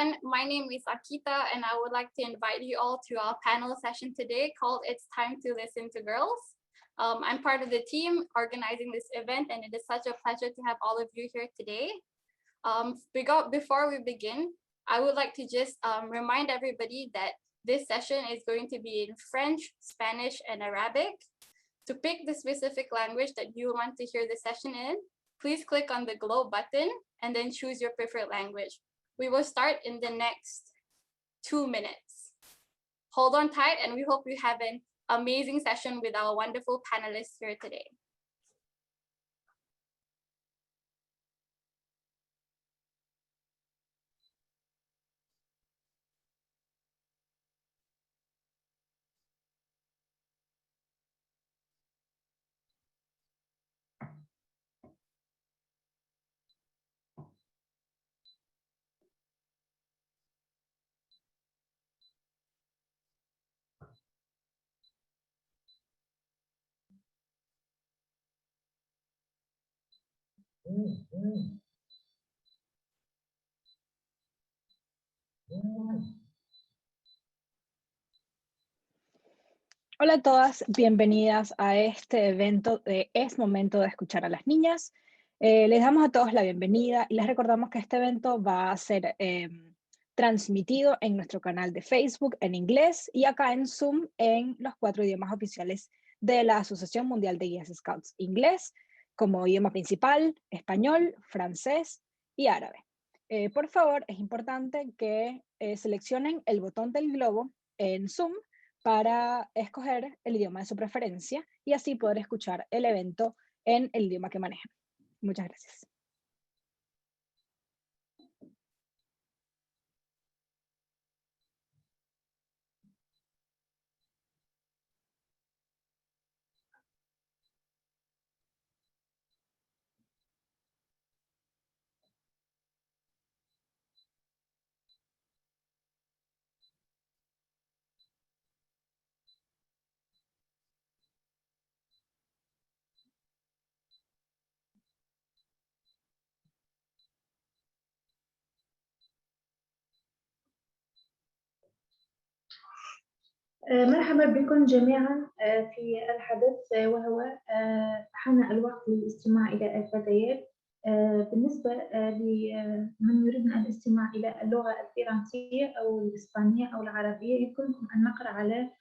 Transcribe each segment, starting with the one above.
everyone, my name is Akita and I would like to invite you all to our panel session today called It's Time to Listen to Girls. I'm part of the team organizing this event and it is such a pleasure to have all of you here today. Before we begin, I would like to just remind everybody that this session is going to be in French, Spanish, and Arabic. To pick the specific language that you want to hear the session in, please click on the globe button and then choose your preferred language. We will start in the next 2 minutes. Hold on tight and we hope you have an amazing session with our wonderful panelists here today. Hola a todas, bienvenidas a este evento de Es Momento de Escuchar a las Niñas. Les damos a todos la bienvenida y les recordamos que este evento va a ser transmitido en nuestro canal de Facebook en inglés y acá en Zoom en los 4 idiomas oficiales de la Asociación Mundial de Guías Scouts: inglés como idioma principal, español, francés y árabe. Por favor, es importante que seleccionen el botón del globo en Zoom para escoger el idioma de su preferencia y así poder escuchar el evento en el idioma que manejen. Muchas gracias. مرحبا بكم جميعا في الحدث وهو حان الوقت للاستماع إلى الفتيات. بالنسبة لمن يريدون الاستماع إلى اللغة الفرنسية أو الإسبانية أو العربية يمكنكم أن نقرأ على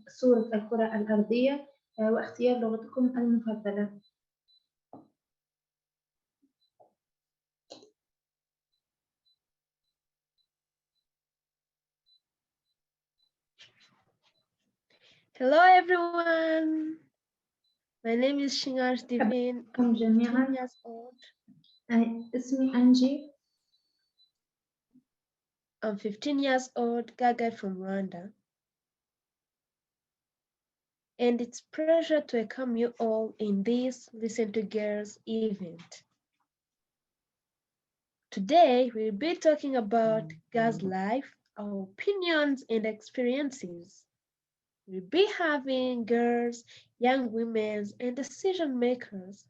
صورة الكرة الأرضية واختيار لغتكم المفضلة. Hello everyone. My name is Shingar Divine. I'm 15 years old. اسمي أنجي. I'm 15 years old, Gaga from Rwanda. And it's a pleasure to welcome you all in this Listen to Girls event. Today we'll be talking about girls' life, our opinions and experiences. We'll be having girls, young women, and decision makers.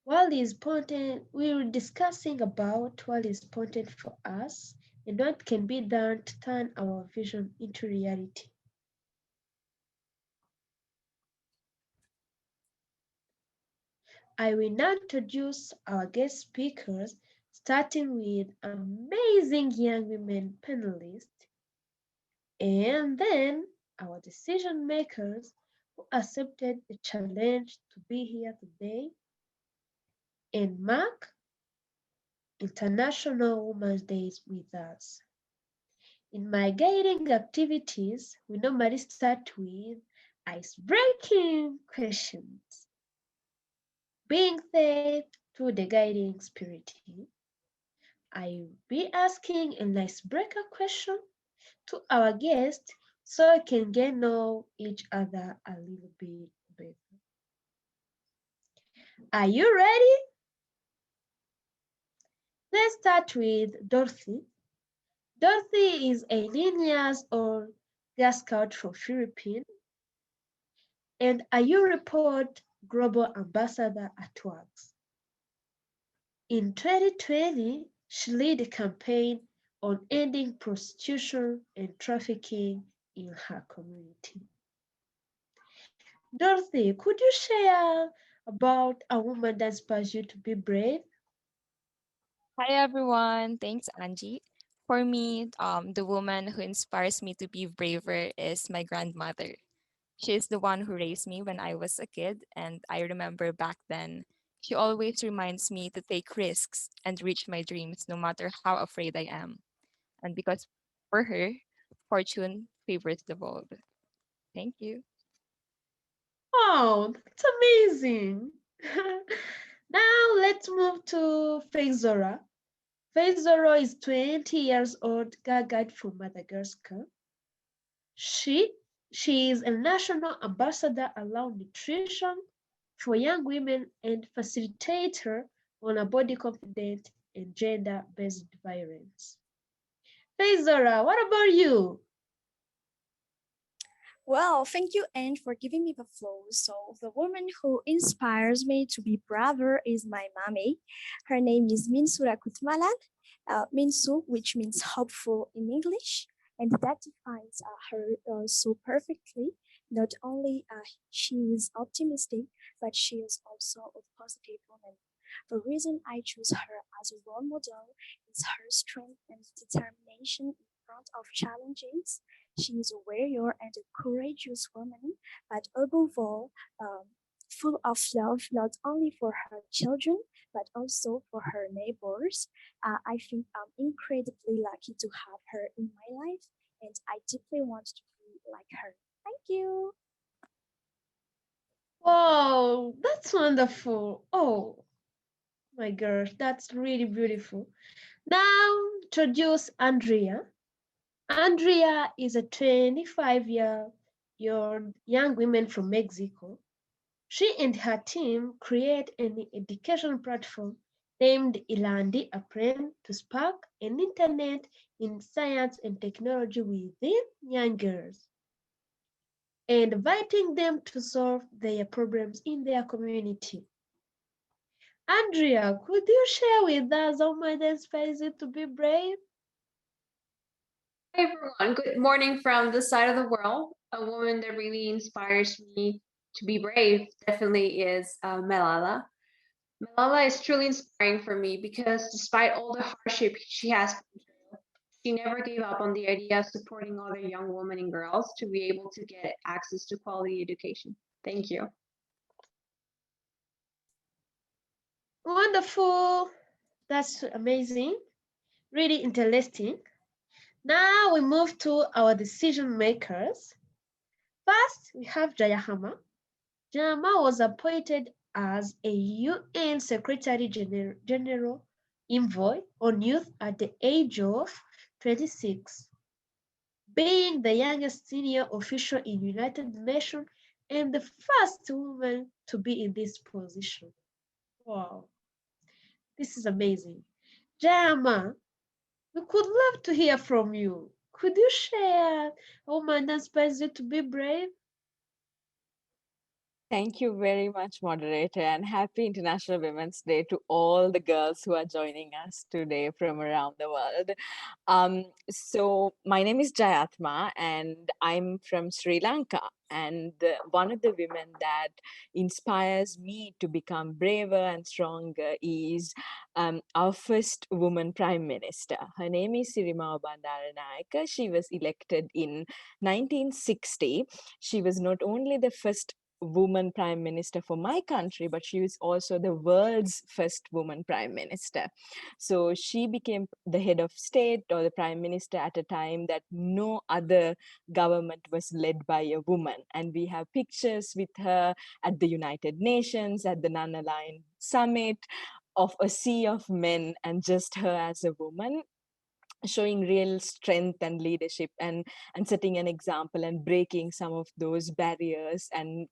What is important, we will be discussing about what is important for us and what can be done to turn our vision into reality. I will now introduce our guest speakers, starting with amazing young women panelists, and then our decision makers who accepted the challenge to be here today, and mark International Women's Day with us. In my guiding activities, we normally start with ice-breaking questions. Being said to the guiding spirit, I will be asking an icebreaker question to our guests so we can get to know each other a little bit better. Are you ready? Let's start with Dorothy. Dorothy is 18 years old, Girl Scout from Philippines, and a U Report Global Ambassador at Works. In 2020, She led a campaign on ending prostitution and trafficking in her community. Dorothy, could you share about a woman that inspires you to be brave? Hi everyone, thanks Angie. For me, the woman who inspires me to be braver is my grandmother. She is the one who raised me when I was a kid, and I remember back then, she always reminds me to take risks and reach my dreams no matter how afraid I am. And because for her, fortune favors the bold. Thank you. Oh, that's amazing. Now let's move to Faizora. Faizora is 20 years old, graduate from Madagascar. She, she is a national ambassador around nutrition for young women and facilitator on a body confident and gender-based violence. Faizora, what about you? Well, thank you, Anne, for giving me the flow. So, the woman who inspires me to be braver is my mommy. Her name is Minsura Kutmalan, Minsu, which means hopeful in English. And that defines her so perfectly. Not only she is optimistic, but she is also a positive woman. The reason I choose her as a role model is her strength and determination in front of challenges. She is a warrior and a courageous woman, but above all, full of love not only for her children but also for her neighbors. I think I'm incredibly lucky to have her in my life, and I deeply want to be like her. Thank you. Wow, that's wonderful. Oh my gosh, that's really beautiful. Now introduce Andrea. Andrea is a 25-year-old young woman from Mexico. She and her team create an education platform named Ilandi Aprend to spark an internet in science and technology within young girls, and inviting them to solve their problems in their community. Andrea, could you share with us how much inspires you to be brave? Hi everyone, good morning from this side of the world. A woman that really inspires me to be brave definitely is Malala. Malala is truly inspiring for me because despite all the hardship she has been through, she never gave up on the idea of supporting other young women and girls to be able to get access to quality education. Thank you. Wonderful. That's amazing. Really interesting. Now we move to our decision makers. First, we have Jayahama. Jayahama was appointed as a UN Secretary General Envoy on Youth at the age of 26, being the youngest senior official in United Nations and the first woman to be in this position. Wow, this is amazing. Jayahama, we could love to hear from you. Could you share how man inspires you to be brave? Thank you very much, moderator, and happy International Women's Day to all the girls who are joining us today from around the world. So, my name is Jayatma, and I'm from Sri Lanka. And one of the women that inspires me to become braver and stronger is our first woman prime minister. Her name is Sirima Bandaranaike. She was elected in 1960. She was not only the first woman prime minister for my country, but she was also the world's first woman prime minister. So she became the head of state or the prime minister at a time that no other government was led by a woman. And we have pictures with her at the United Nations, at the Non-Aligned Summit, of a sea of men and just her as a woman, showing real strength and leadership, and setting an example and breaking some of those barriers and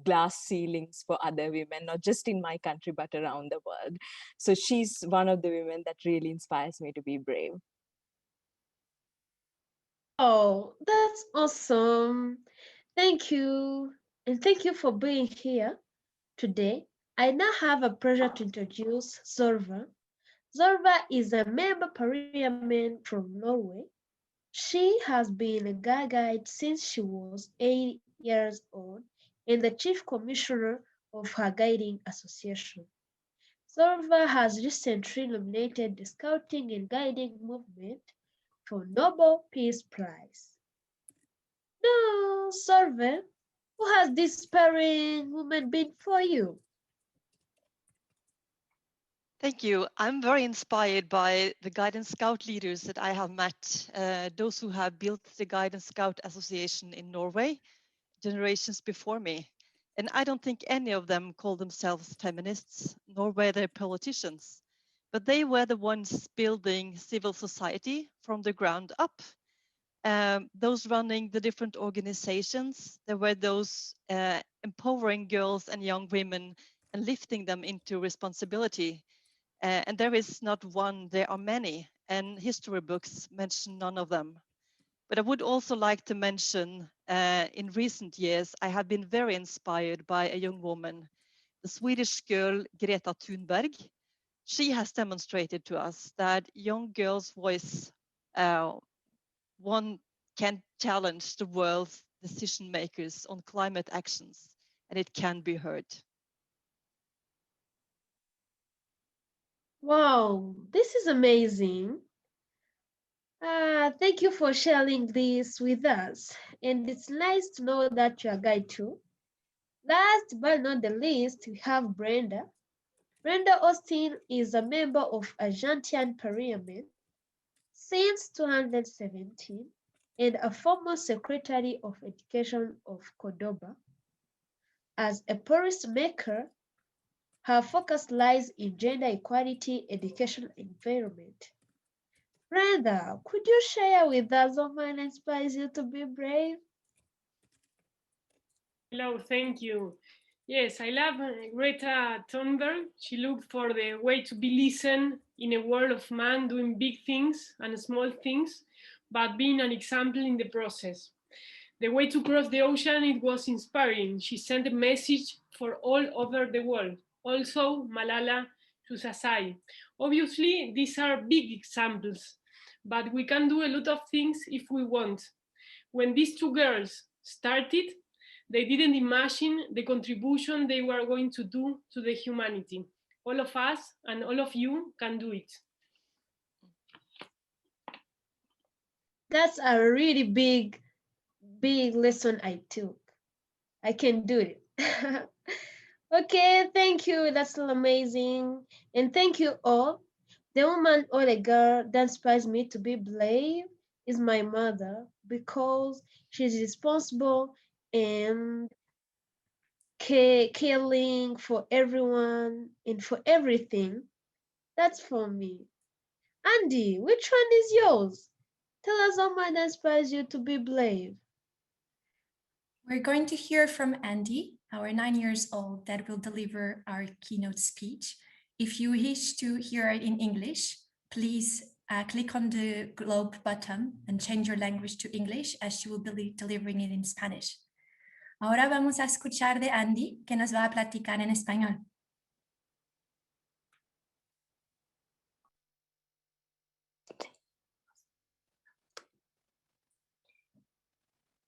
glass ceilings for other women, not just in my country but around the world. So she's one of the women that really inspires me to be brave. Oh, that's awesome. Thank you. And thank you for being here today. I now have a pleasure to introduce Zorva. Zorba is a member parliament from Norway. She has been a girl guide since she was 8 years old and the chief commissioner of her guiding association. Zorba has recently nominated the Scouting and Guiding Movement for Nobel Peace Prize. Now, Zorba, who has this inspiring woman been for you? Thank you. I'm very inspired by the Guidance Scout leaders that I have met, those who have built the Guidance Scout Association in Norway generations before me. And I don't think any of them call themselves feminists, nor were they politicians. But they were the ones building civil society from the ground up. Those running the different organizations, there were those empowering girls and young women and lifting them into responsibility. And there is not one, there are many, and history books mention none of them. But I would also like to mention, in recent years, I have been very inspired by a young woman, the Swedish girl Greta Thunberg. She has demonstrated to us that young girls' voice, one can challenge the world's decision makers on climate actions, and it can be heard. Wow, this is amazing. Thank you for sharing this with us. And it's nice to know that you're a guide too. Last but not the least, we have Brenda. Brenda Austin is a member of Argentine Parliament since 2017 and a former Secretary of Education of Cordoba. As a policymaker, her focus lies in gender equality, education, and environment. Brenda, could you share with us what inspires you to be brave? Hello, thank you. Yes, I love Greta Thunberg. She looked for the way to be listened in a world of man doing big things and small things, but being an example in the process. The way to cross the ocean, it was inspiring. She sent a message for all over the world. Also, Malala Yousafzai. Obviously, these are big examples, but we can do a lot of things if we want. When these two girls started, they didn't imagine the contribution they were going to do to the humanity. All of us and all of you can do it. That's a really big lesson I took. I can do it. Okay, thank you. That's still amazing. And thank you all. The woman or the girl that inspires me to be brave is my mother because she's responsible and caring for everyone and for everything. That's for me. Andy, which one is yours? Tell us how much inspires you to be brave. We're going to hear from Andy, our 9 years old, that will deliver our keynote speech. If you wish to hear it in English, please click on the globe button and change your language to English, as she will be delivering it in Spanish. Ahora vamos a escuchar de Andy, que nos va a platicar en español.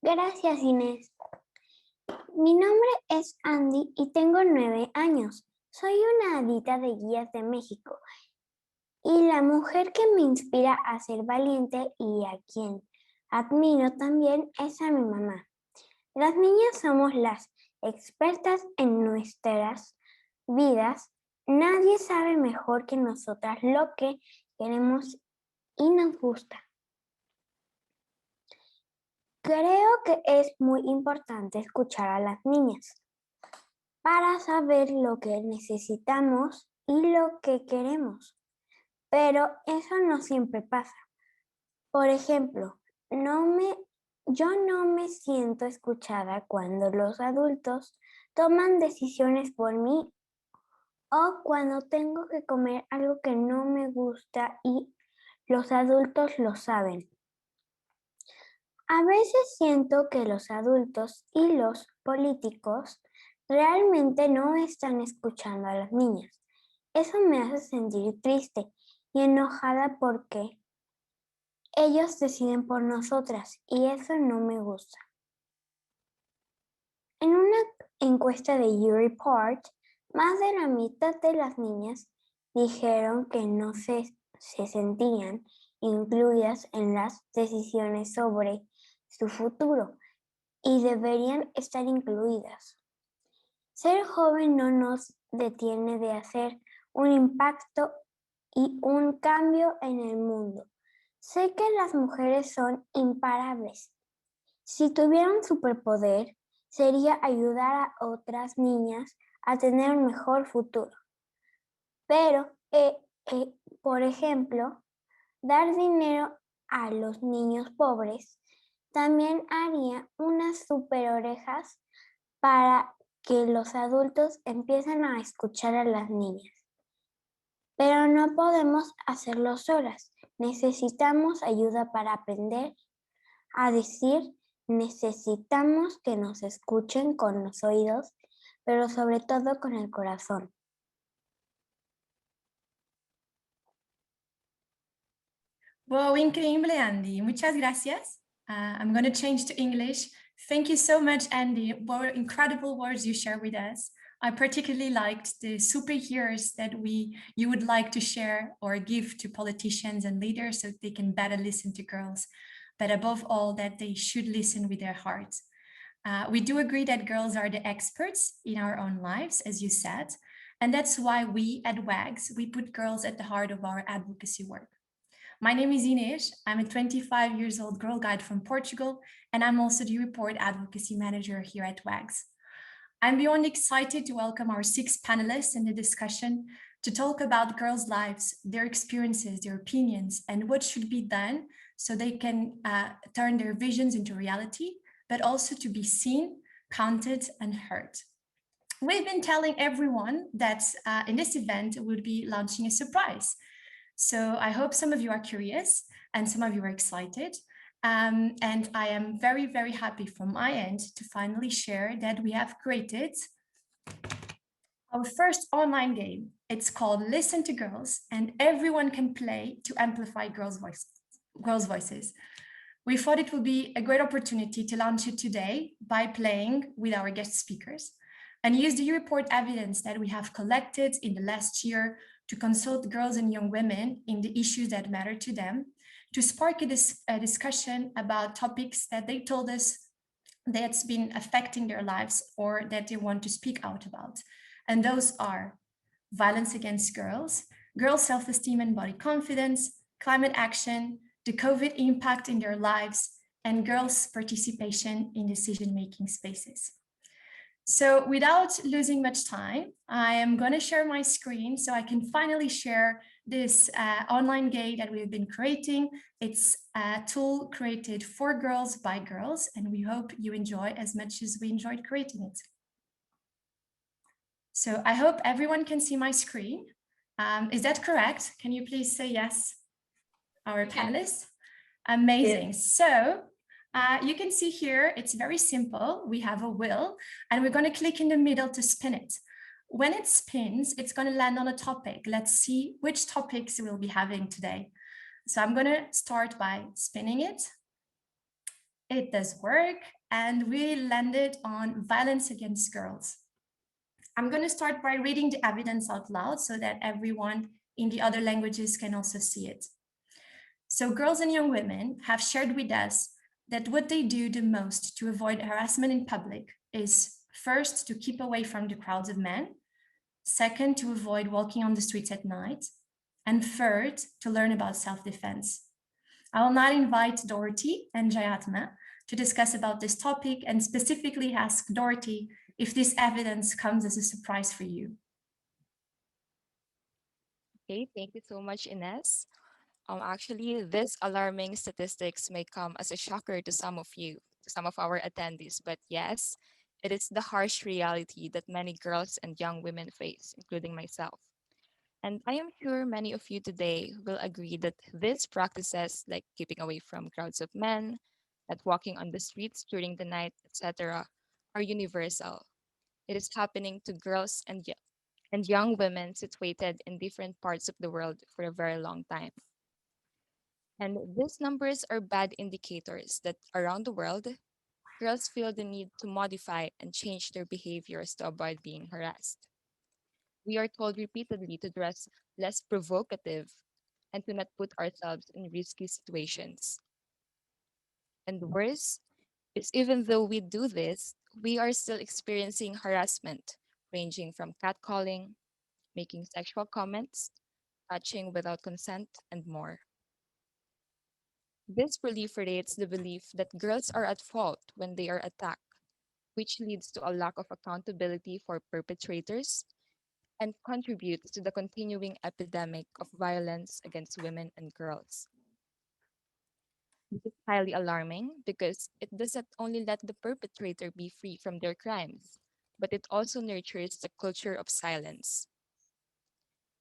Gracias, Inés. Mi nombre es Andy y tengo 9 años. Soy una adita de guías de México y la mujer que me inspira a ser valiente y a quien admiro también es a mi mamá. Las niñas somos las expertas en nuestras vidas. Nadie sabe mejor que nosotras lo que queremos y nos gusta. Creo que es muy importante escuchar a las niñas para saber lo que necesitamos y lo que queremos, pero eso no siempre pasa. Por ejemplo, yo no me siento escuchada cuando los adultos toman decisiones por mí o cuando tengo que comer algo que no me gusta y los adultos lo saben. A veces siento que los adultos y los políticos realmente no están escuchando a las niñas Eso me hace sentir triste y enojada porque ellos deciden por nosotras y eso no me gusta. En una encuesta de YouReport, más de la mitad de las niñas dijeron que no se sentían incluidas en las decisiones sobre su futuro y deberían estar incluidas. Ser joven no nos detiene de hacer un impacto y un cambio en el mundo. Sé que las mujeres son imparables. Si tuviera un superpoder, sería ayudar a otras niñas a tener un mejor futuro. Pero, por ejemplo, dar dinero a los niños pobres también haría unas super orejas para que los adultos empiecen a escuchar a las niñas. Pero no podemos hacerlo solas. Necesitamos ayuda para aprender a decir, necesitamos que nos escuchen con los oídos, pero sobre todo con el corazón. Wow, increíble, Andy. Muchas gracias. I'm going to change to English. Thank you so much, Andy. What incredible words you share with us. I particularly liked the superheroes that you would like to share or give to politicians and leaders so they can better listen to girls, but above all, that they should listen with their hearts. We do agree that girls are the experts in our own lives, as you said, and that's why we at WAGS, we put girls at the heart of our advocacy work. My name is Inês. I'm a 25 years old girl guide from Portugal, and I'm also the report advocacy manager here at WAGS. I'm beyond excited to welcome our 6 panelists in the discussion to talk about girls' lives, their experiences, their opinions, and what should be done so they can turn their visions into reality, but also to be seen, counted, and heard. We've been telling everyone that in this event, we'll be launching a surprise. So I hope some of you are curious and some of you are excited. And I am very, very happy from my end to finally share that we have created our first online game. It's called Listen to Girls, and everyone can play to amplify girls' voices. We thought it would be a great opportunity to launch it today by playing with our guest speakers and use the report evidence that we have collected in the last year to consult girls and young women in the issues that matter to them, to spark a discussion about topics that they told us that's been affecting their lives or that they want to speak out about. And those are violence against girls, girls' self-esteem and body confidence, climate action, the COVID impact in their lives, and girls' participation in decision-making spaces. So without losing much time, I am going to share my screen so I can finally share this online game that we've been creating. It's a tool created for girls by girls, and we hope you enjoy as much as we enjoyed creating it. So I hope everyone can see my screen. Is that correct? Can you please say yes, our panelists? Amazing. Yes. So you can see here, it's very simple. We have a wheel and we're going to click in the middle to spin it. When it spins, it's going to land on a topic. Let's see which topics we'll be having today. So I'm going to start by spinning it. It does work, and we landed on violence against girls. I'm going to start by reading the evidence out loud so that everyone in the other languages can also see it. So girls and young women have shared with us that what they do the most to avoid harassment in public is first, to keep away from the crowds of men, second, to avoid walking on the streets at night, and third, to learn about self-defense. I will now invite Dorothy and Jayatma to discuss about this topic and specifically ask Dorothy if this evidence comes as a surprise for you. Okay, thank you so much, Ines. Actually, this alarming statistics may come as a shocker to some of you, to some of our attendees, but yes, it is the harsh reality that many girls and young women face, including myself. And I am sure many of you today will agree that these practices, like keeping away from crowds of men, not walking on the streets during the night, etc., are universal. It is happening to girls and and young women situated in different parts of the world for a very long time. And these numbers are bad indicators that around the world, girls feel the need to modify and change their behaviors to avoid being harassed. We are told repeatedly to dress less provocative and to not put ourselves in risky situations. And worse is even though we do this, we are still experiencing harassment, ranging from catcalling, making sexual comments, touching without consent, and more. This proliferates the belief that girls are at fault when they are attacked, which leads to a lack of accountability for perpetrators and contributes to the continuing epidemic of violence against women and girls. This is highly alarming because it doesn't only let the perpetrator be free from their crimes, but it also nurtures the culture of silence.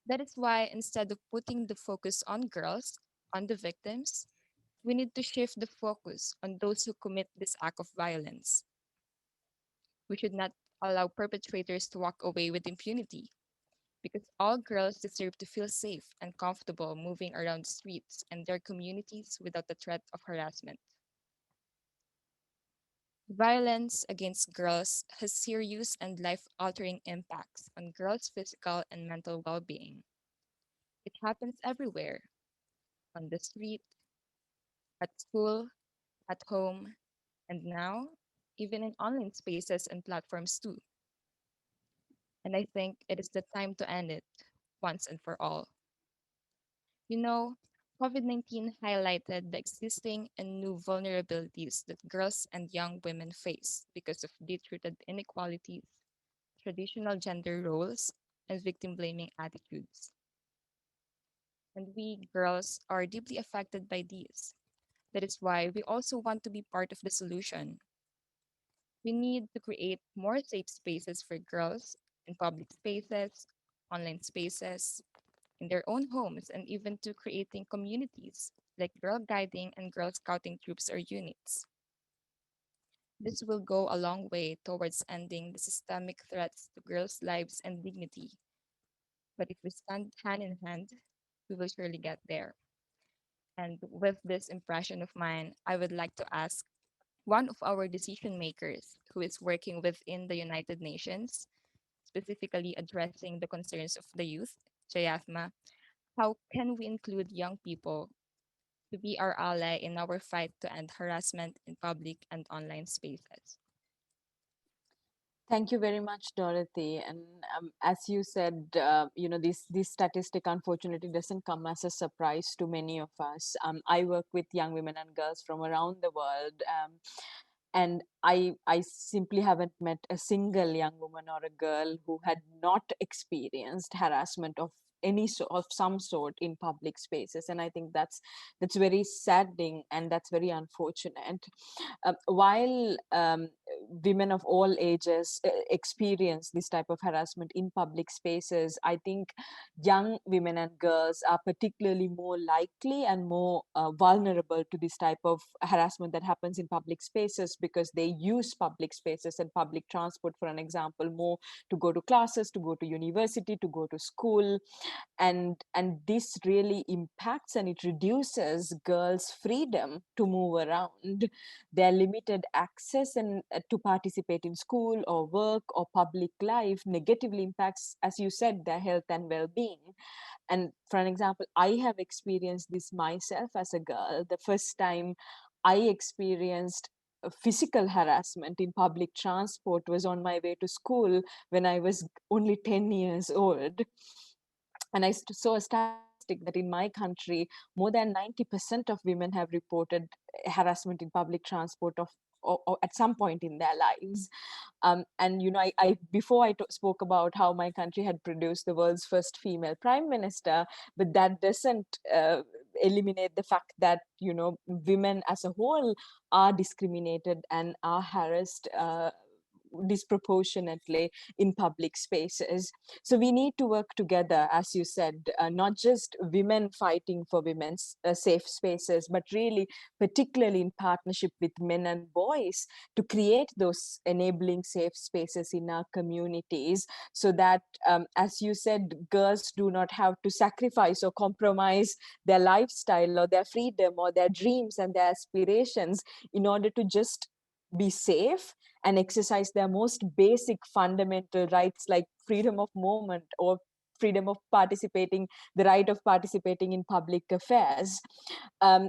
That is why instead of putting the focus on girls, on the victims, we need to shift the focus on those who commit this act of violence. We should not allow perpetrators to walk away with impunity because all girls deserve to feel safe and comfortable moving around the streets and their communities without the threat of harassment. Violence against girls has serious and life altering impacts on girls' physical and mental well being. It happens everywhere on the street, at school, at home, and now, even in online spaces and platforms too. And I think it is the time to end it once and for all. You know, COVID 19 highlighted the existing and new vulnerabilities that girls and young women face because of deep rooted inequalities, traditional gender roles, and victim blaming attitudes. And we girls are deeply affected by these. That is why we also want to be part of the solution. We need to create more safe spaces for girls in public spaces, online spaces, in their own homes, and even to creating communities like girl guiding and girl scouting troops or units. This will go a long way towards ending the systemic threats to girls' lives and dignity. But if we stand hand in hand, we will surely get there. And with this impression of mine, I would like to ask one of our decision makers who is working within the United Nations, specifically addressing the concerns of the youth, Jayatma, how can we include young people to be our ally in our fight to end harassment in public and online spaces? Thank you very much, Dorothy. And as you said, this statistic unfortunately doesn't come as a surprise to many of us. I work with young women and girls from around the world, and I simply haven't met a single young woman or a girl who had not experienced harassment of some sort in public spaces, and I think that's very saddening and that's very unfortunate. While women of all ages experience this type of harassment in public spaces, I think young women and girls are particularly more likely and more vulnerable to this type of harassment that happens in public spaces because they use public spaces and public transport, for an example, more to go to classes, to go to university, to go to school. And this really impacts and it reduces girls' freedom to move around. Their limited access and to participate in school or work or public life negatively impacts, as you said, their health and well-being. And for an example, I have experienced this myself as a girl. The first time I experienced physical harassment in public transport was on my way to school when I was only 10 years old. And I saw a statistic that in my country, more than 90% of women have reported harassment in public transport or at some point in their lives. And I before spoke about how my country had produced the world's first female prime minister, but that doesn't eliminate the fact that women as a whole are discriminated and are harassed disproportionately in public spaces. So we need to work together, as you said, not just women fighting for women's safe spaces, but really particularly in partnership with men and boys to create those enabling safe spaces in our communities, so that, as you said, girls do not have to sacrifice or compromise their lifestyle or their freedom or their dreams and their aspirations in order to just be safe and exercise their most basic fundamental rights like freedom of movement or freedom of participating, the right of participating in public affairs.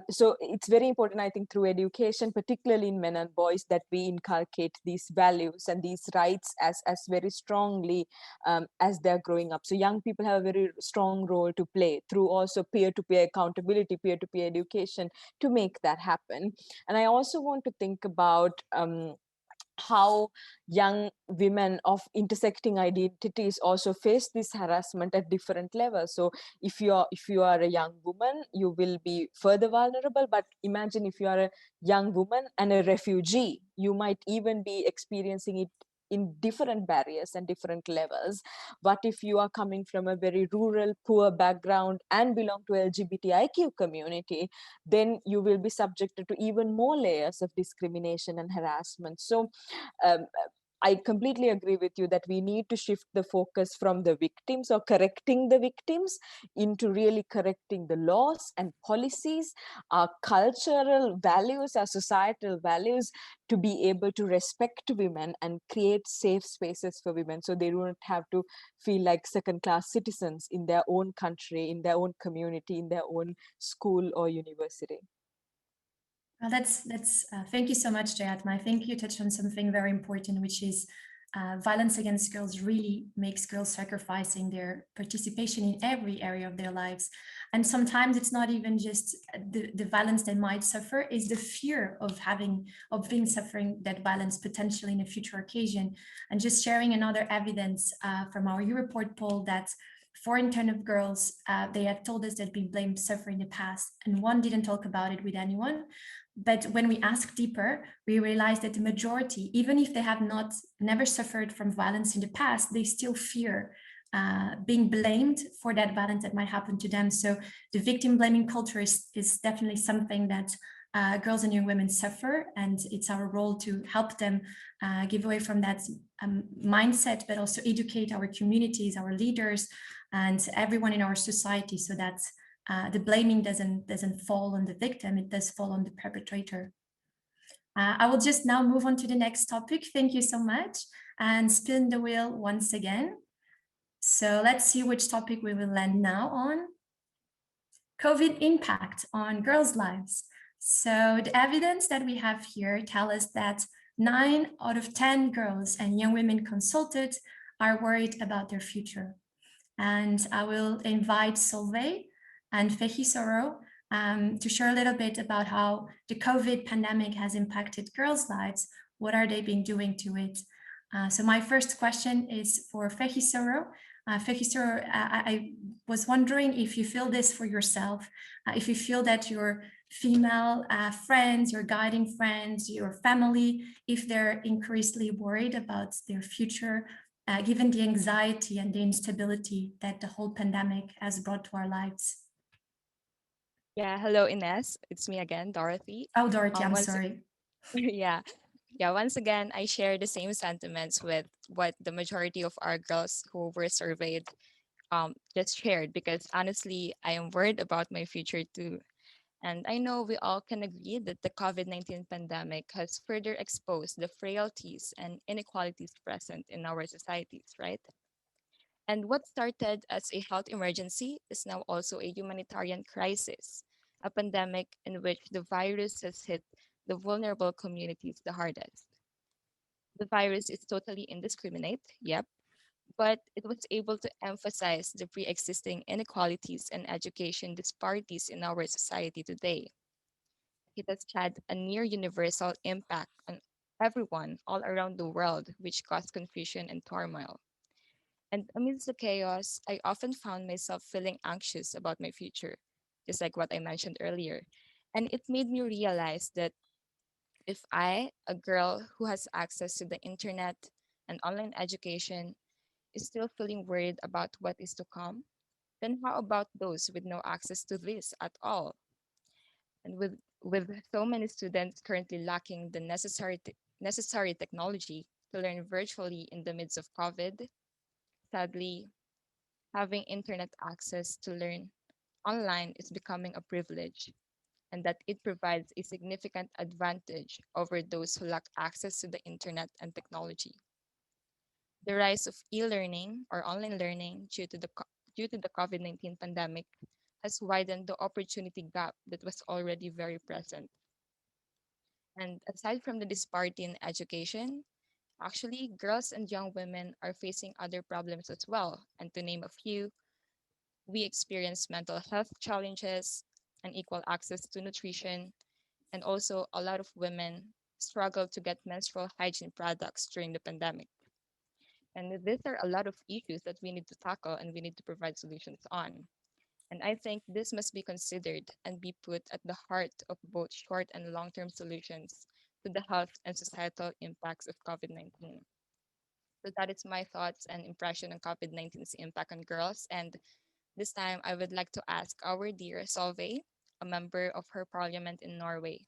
So it's very important, I think, through education, particularly in men and boys, that we inculcate these values and these rights as very strongly as they're growing up. So young people have a very strong role to play through also peer-to-peer accountability, peer-to-peer education to make that happen. And I also want to think about how young women of intersecting identities also face this harassment at different levels. So if you are a young woman, you will be further vulnerable, but imagine if you are a young woman and a refugee, you might even be experiencing it in different barriers and different levels. What if you are coming from a very rural, poor background and belong to LGBTIQ community? Then you will be subjected to even more layers of discrimination and harassment. So um, I completely agree with you that we need to shift the focus from the victims or correcting the victims into really correcting the laws and policies, our cultural values, our societal values, to be able to respect women and create safe spaces for women so they don't have to feel like second-class citizens in their own country, in their own community, in their own school or university. Well, thank you so much, Jayatma. I think you touched on something very important, which is violence against girls really makes girls sacrificing their participation in every area of their lives. And sometimes it's not even just the violence they might suffer, is the fear of being suffering that violence potentially in a future occasion. And just sharing another evidence from our Report poll that 4 in 10 of girls, they have told us they've been blamed suffering in the past, and 1 didn't talk about it with anyone. But when we ask deeper, we realize that the majority, even if they have never suffered from violence in the past, they still fear being blamed for that violence that might happen to them. So the victim blaming culture is definitely something that girls and young women suffer, and it's our role to help them give away from that mindset, but also educate our communities, our leaders, and everyone in our society, so that the blaming doesn't fall on the victim, it does fall on the perpetrator. I will just now move on to the next topic. Thank you so much, and spin the wheel once again. So let's see which topic we will land now on. COVID impact on girls' lives. So the evidence that we have here tell us that 9 out of 10 girls and young women consulted are worried about their future. And I will invite Solveig and Fehisoro to share a little bit about how the COVID pandemic has impacted girls' lives. What are they been doing to it? So my first question is for Fehisoro. Fehisoro, I was wondering if you feel this for yourself, if you feel that your female friends, your guiding friends, your family, if they're increasingly worried about their future, given the anxiety and the instability that the whole pandemic has brought to our lives. Yeah, hello Ines, it's me again, Dorothy. Oh, Dorothy, I'm sorry. Yeah, once again, I share the same sentiments with what the majority of our girls who were surveyed just shared, because honestly, I am worried about my future too. And I know we all can agree that the COVID-19 pandemic has further exposed the frailties and inequalities present in our societies, right? And what started as a health emergency is now also a humanitarian crisis, a pandemic in which the virus has hit the vulnerable communities the hardest. The virus is totally indiscriminate, yep, but it was able to emphasize the pre existing inequalities and education disparities in our society today. It has had a near universal impact on everyone all around the world, which caused confusion and turmoil. And amidst the chaos, I often found myself feeling anxious about my future, just like what I mentioned earlier. And it made me realize that If I, a girl who has access to the internet and online education, is still feeling worried about what is to come, then how about those with no access to this at all? And with so many students currently lacking the necessary technology to learn virtually in the midst of COVID, sadly, having internet access to learn online is becoming a privilege, and that it provides a significant advantage over those who lack access to the internet and technology. The rise of e-learning or online learning due to the COVID-19 pandemic has widened the opportunity gap that was already very present. And aside from the disparity in education, actually, girls and young women are facing other problems as well. And to name a few, we experience mental health challenges, unequal access to nutrition, and also a lot of women struggle to get menstrual hygiene products during the pandemic. And these are a lot of issues that we need to tackle and we need to provide solutions on. And I think this must be considered and be put at the heart of both short and long term solutions to the health and societal impacts of COVID 19. So that is my thoughts and impression on COVID 19's impact on girls. And this time, I would like to ask our dear Solveig, a member of her parliament in Norway.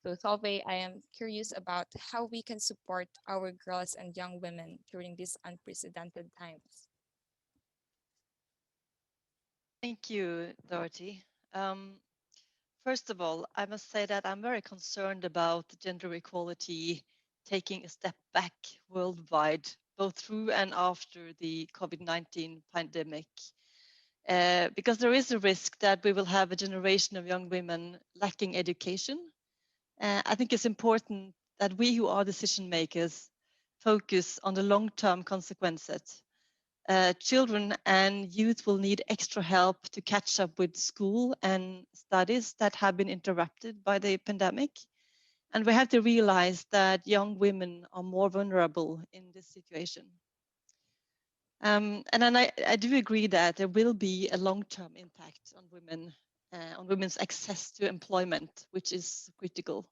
So, Solveig, I am curious about how we can support our girls and young women during these unprecedented times. Thank you, Dorothy. First of all, I must say that I'm very concerned about gender equality taking a step back worldwide, both through and after the COVID-19 pandemic, because there is a risk that we will have a generation of young women lacking education. I think it's important that we who are decision makers focus on the long-term consequences. Children and youth will need extra help to catch up with school and studies that have been interrupted by the pandemic. And we have to realize that young women are more vulnerable in this situation. And then I do agree that there will be a long-term impact on women, on women's access to employment, which is critical.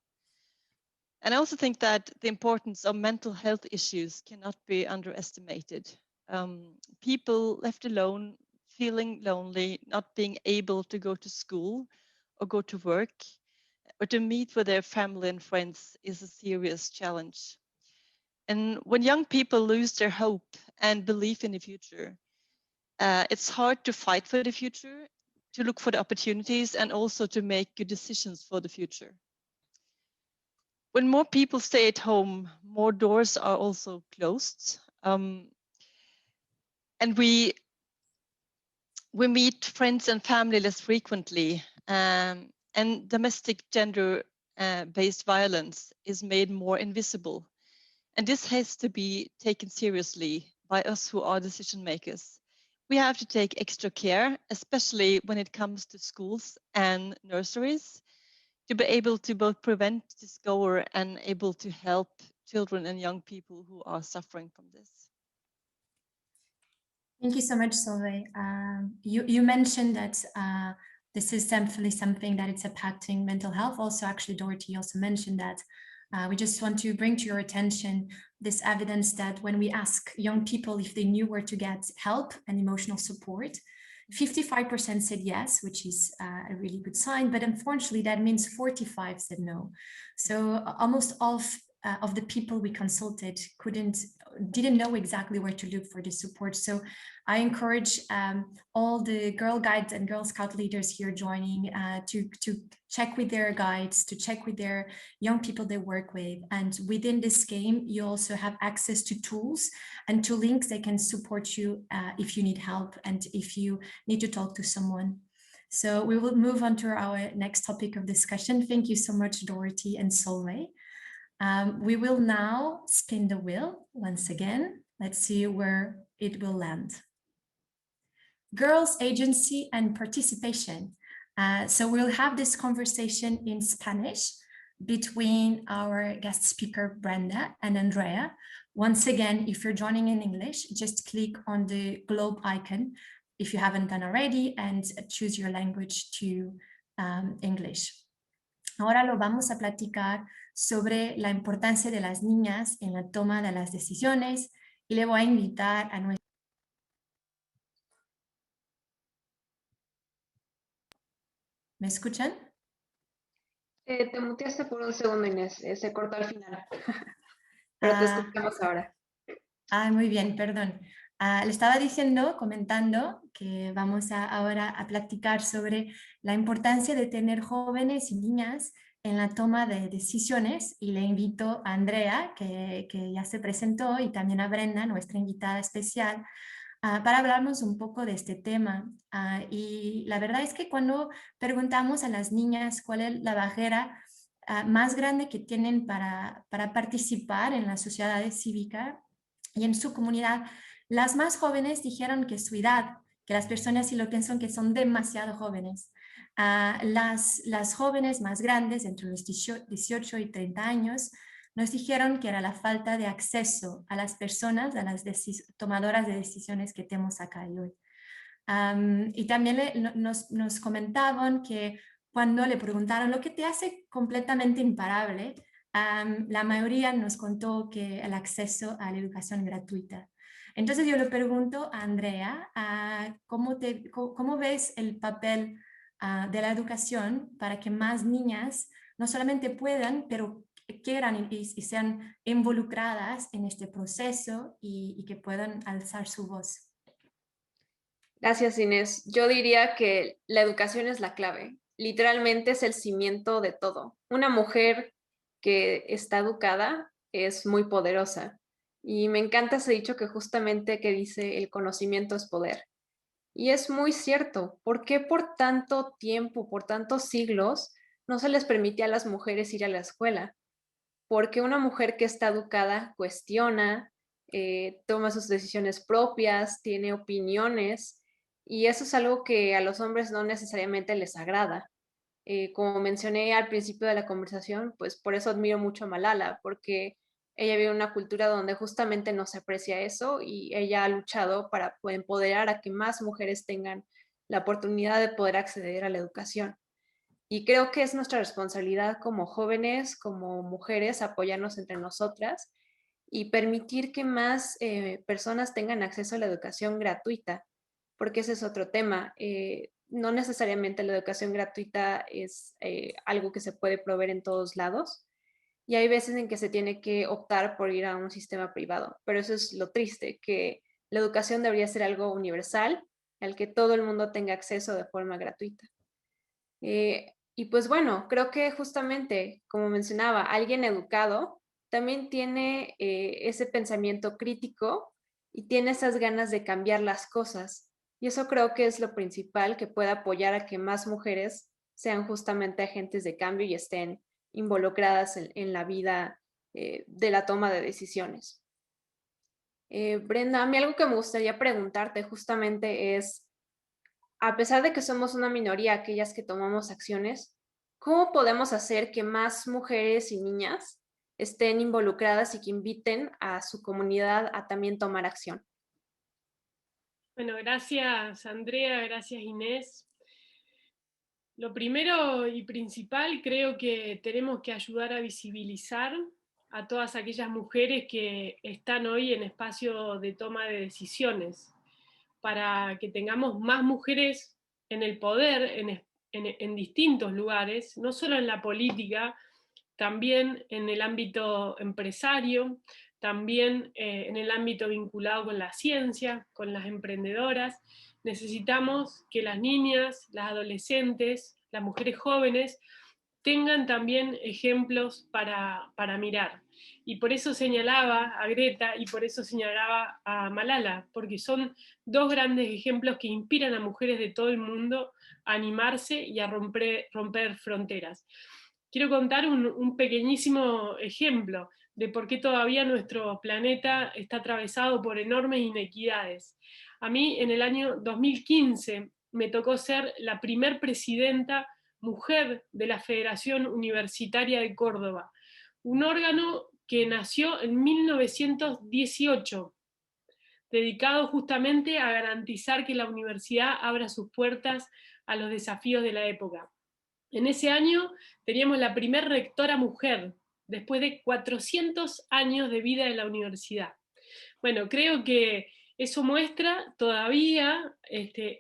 And I also think that the importance of mental health issues cannot be underestimated. People left alone, feeling lonely, not being able to go to school or go to work or to meet with their family and friends is a serious challenge. And when young people lose their hope and belief in the future, it's hard to fight for the future, to look for the opportunities, and also to make good decisions for the future. When more people stay at home, more doors are also closed. And we meet friends and family less frequently. And domestic gender based violence is made more invisible. And this has to be taken seriously by us who are decision makers. We have to take extra care, especially when it comes to schools and nurseries, to be able to both prevent discover and able to help children and young people who are suffering from this. Thank you so much, Solveig. You mentioned that this is definitely something that it's impacting mental health. Also, actually, Dorothy also mentioned that. We just want to bring to your attention this evidence that when we ask young people if they knew where to get help and emotional support, 55% said yes, which is a really good sign, but unfortunately that means 45 said no. So almost all of the people we consulted didn't know exactly where to look for the support. So I encourage all the Girl Guides and Girl Scout leaders here joining to check with their guides, to check with their young people they work with. And within this game, you also have access to tools and to links that can support you if you need help and if you need to talk to someone. So we will move on to our next topic of discussion. Thank you so much, Dorothy and Solveig. We will now spin the wheel once again. Let's see where it will land. Girls' agency and participation. So we'll have this conversation in Spanish between our guest speaker, Brenda and Andrea. Once again, if you're joining in English, just click on the globe icon if you haven't done already and choose your language to English. Ahora lo vamos a platicar sobre la importancia de las niñas en la toma de las decisiones y le voy a invitar a nuestra... ¿Me escuchan? Te muteaste por un segundo, Inés. Se cortó al final. Pero te escuchamos ahora. Muy bien, perdón. Le estaba diciendo, comentando, que vamos ahora a platicar sobre la importancia de tener jóvenes y niñas en la toma de decisiones y le invito a Andrea, que ya se presentó, y también a Brenda, nuestra invitada especial, para hablarnos un poco de este tema. Y la verdad es que cuando preguntamos a las niñas cuál es la barrera más grande que tienen para participar en la sociedad cívica y en su comunidad, las más jóvenes dijeron que su edad, que las personas sí lo piensan que son demasiado jóvenes. Las jóvenes más grandes, entre los 18 y 30 años, nos dijeron que era la falta de acceso a las personas, a las tomadoras de decisiones que tenemos acá hoy. Y también nos comentaban que cuando le preguntaron lo que te hace completamente imparable, la mayoría nos contó que el acceso a la educación gratuita. Entonces yo le pregunto a Andrea, ¿cómo ves el papel de la educación para que más niñas no solamente puedan, pero quieran y sean involucradas en este proceso y que puedan alzar su voz? Gracias, Inés. Yo diría que la educación es la clave. Literalmente es el cimiento de todo. Una mujer que está educada es muy poderosa. Y me encanta ese dicho que justamente que dice el conocimiento es poder. Y es muy cierto. ¿Por qué por tanto tiempo, por tantos siglos, no se les permitía a las mujeres ir a la escuela? Porque una mujer que está educada cuestiona, toma sus decisiones propias, tiene opiniones, y eso es algo que a los hombres no necesariamente les agrada. Como mencioné al principio de la conversación, pues por eso admiro mucho a Malala, porque ella vive en una cultura donde justamente no se aprecia eso y ella ha luchado para empoderar a que más mujeres tengan la oportunidad de poder acceder a la educación. Y creo que es nuestra responsabilidad como jóvenes, como mujeres, apoyarnos entre nosotras y permitir que más personas tengan acceso a la educación gratuita, porque ese es otro tema. No necesariamente la educación gratuita es algo que se puede proveer en todos lados y hay veces en que se tiene que optar por ir a un sistema privado, pero eso es lo triste, que la educación debería ser algo universal, al que todo el mundo tenga acceso de forma gratuita. Y pues bueno, creo que justamente, como mencionaba, alguien educado también tiene ese pensamiento crítico y tiene esas ganas de cambiar las cosas. Y eso creo que es lo principal que puede apoyar a que más mujeres sean justamente agentes de cambio y estén involucradas en la vida de la toma de decisiones. Brenda, a mí algo que me gustaría preguntarte justamente es, a pesar de que somos una minoría aquellas que tomamos acciones, ¿cómo podemos hacer que más mujeres y niñas estén involucradas y que inviten a su comunidad a también tomar acción? Bueno, gracias Andrea, gracias Inés. Lo primero y principal, creo que tenemos que ayudar a visibilizar a todas aquellas mujeres que están hoy en espacio de toma de decisiones, para que tengamos más mujeres en el poder, en distintos lugares, no solo en la política, también en el ámbito empresario, también en el ámbito vinculado con la ciencia, con las emprendedoras. Necesitamos que las niñas, las adolescentes, las mujeres jóvenes tengan también ejemplos para mirar. Y por eso señalaba a Greta y por eso señalaba a Malala, porque son dos grandes ejemplos que inspiran a mujeres de todo el mundo a animarse y a romper fronteras. Quiero contar un pequeñísimo ejemplo de por qué todavía nuestro planeta está atravesado por enormes inequidades. A mí en el año 2015 me tocó ser la primer presidenta mujer de la Federación Universitaria de Córdoba, un órgano que nació en 1918, dedicado justamente a garantizar que la universidad abra sus puertas a los desafíos de la época. En ese año teníamos la primer rectora mujer después de 400 años de vida en la universidad. Bueno, creo que eso muestra todavía,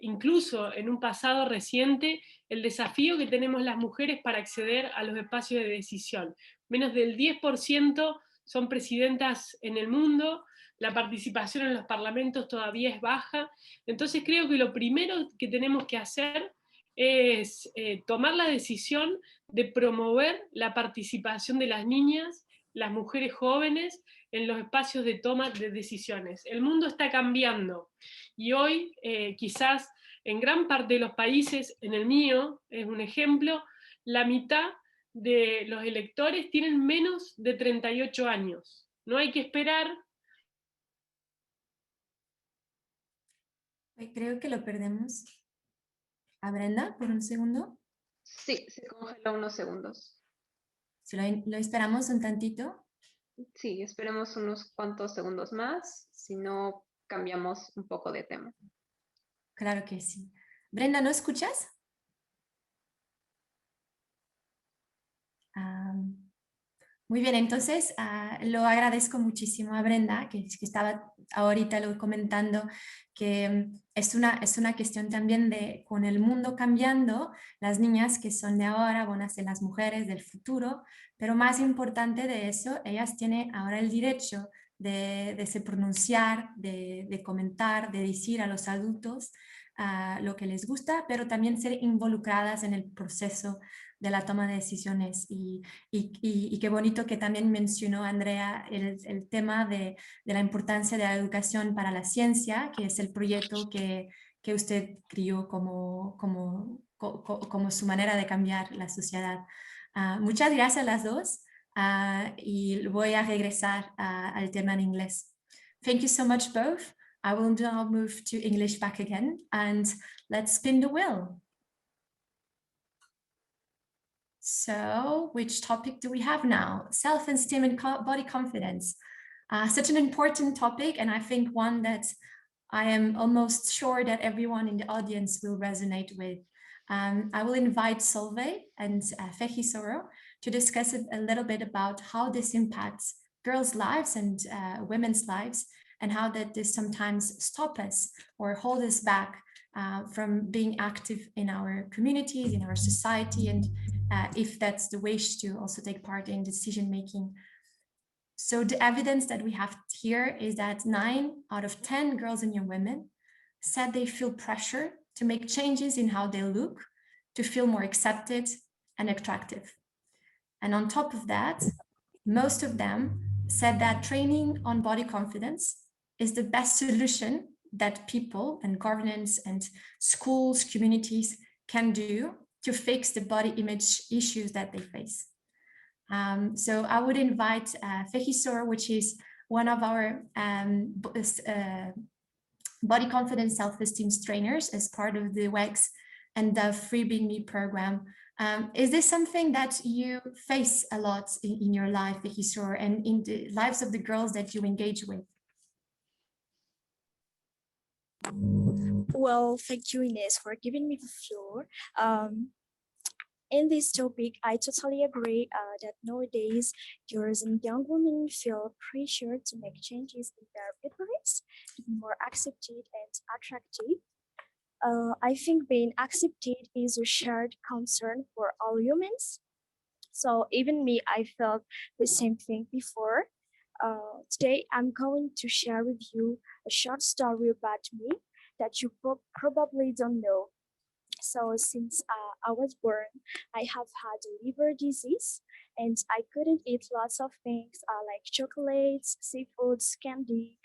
incluso en un pasado reciente, el desafío que tenemos las mujeres para acceder a los espacios de decisión. Menos del 10% son presidentas en el mundo, la participación en los parlamentos todavía es baja. Entonces creo que lo primero que tenemos que hacer es tomar la decisión de promover la participación de las niñas, las mujeres jóvenes, en los espacios de toma de decisiones. El mundo está cambiando y hoy quizás en gran parte de los países, en el mío es un ejemplo, la mitad de los electores tienen menos de 38 años. No hay que esperar. Creo que lo perdemos. ¿A Brenda por un segundo? Sí, se congeló unos segundos. Si lo esperamos un tantito. Sí, esperemos unos cuantos segundos más, si no cambiamos un poco de tema. Claro que sí. Brenda, ¿no escuchas? Muy bien, entonces lo agradezco muchísimo a Brenda, que estaba ahorita lo comentando, que es una cuestión también de con el mundo cambiando, las niñas que son de ahora van a ser las mujeres del futuro, pero más importante de eso, ellas tienen ahora el derecho de se pronunciar, de comentar, de decir a los adultos lo que les gusta, pero también ser involucradas en el proceso de la toma de decisiones. Y qué bonito que también mencionó Andrea el tema de la importancia de la educación para la ciencia, que es el proyecto que usted crió como su manera de cambiar la sociedad. Muchas gracias a las dos y voy a regresar al tema en inglés. Thank you so much both. I will now move to English back again and let's spin the wheel. So, which topic do we have now? Self-esteem and body confidence. Such an important topic, and I think one that I am almost sure that everyone in the audience will resonate with. I will invite Solveig and Fehi Soro to discuss a little bit about how this impacts girls' lives and women's lives, and how that this sometimes stop us or hold us back from being active in our communities, in our society, and if that's the wish to also take part in decision making. So the evidence that we have here is that 9 out of 10 girls and young women said they feel pressure to make changes in how they look, to feel more accepted and attractive. And on top of that, most of them said that training on body confidence is the best solution that people and governments and schools, communities can do to fix the body image issues that they face. So I would invite Fehisor, which is one of our body confidence self-esteem trainers as part of the WEX and the Free Being Me program. Is this something that you face a lot in your life, Fehisor, and in the lives of the girls that you engage with? Well, thank you, Ines, for giving me the floor. In this topic, I totally agree that nowadays girls and young women feel pressure to make changes in their appearance to be more accepted and attractive. I think being accepted is a shared concern for all humans. So even me, I felt the same thing before. Today, I'm going to share with you a short story about me that you probably don't know. So since I was born, I have had liver disease and I couldn't eat lots of things like chocolates, seafoods, candy,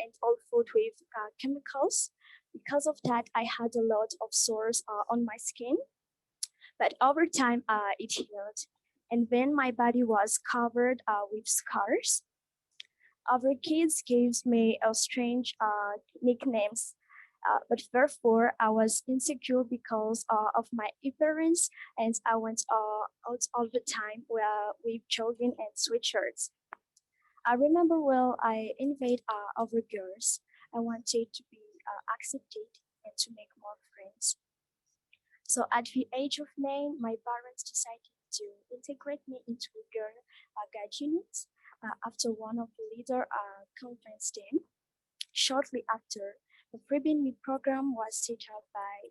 and all food with chemicals. Because of that, I had a lot of sores on my skin. But over time, it healed. And then my body was covered with scars. Other kids gave me a strange nicknames. But therefore, I was insecure because of my appearance, and I went out all the time with jogging and sweatshirts. I remember well, I envied other girls. I wanted to be accepted and to make more friends. So at the age of 9, my parents decided to integrate me into girl guide units after one of the leader conference them. Shortly after, the Freebie Me program was set up by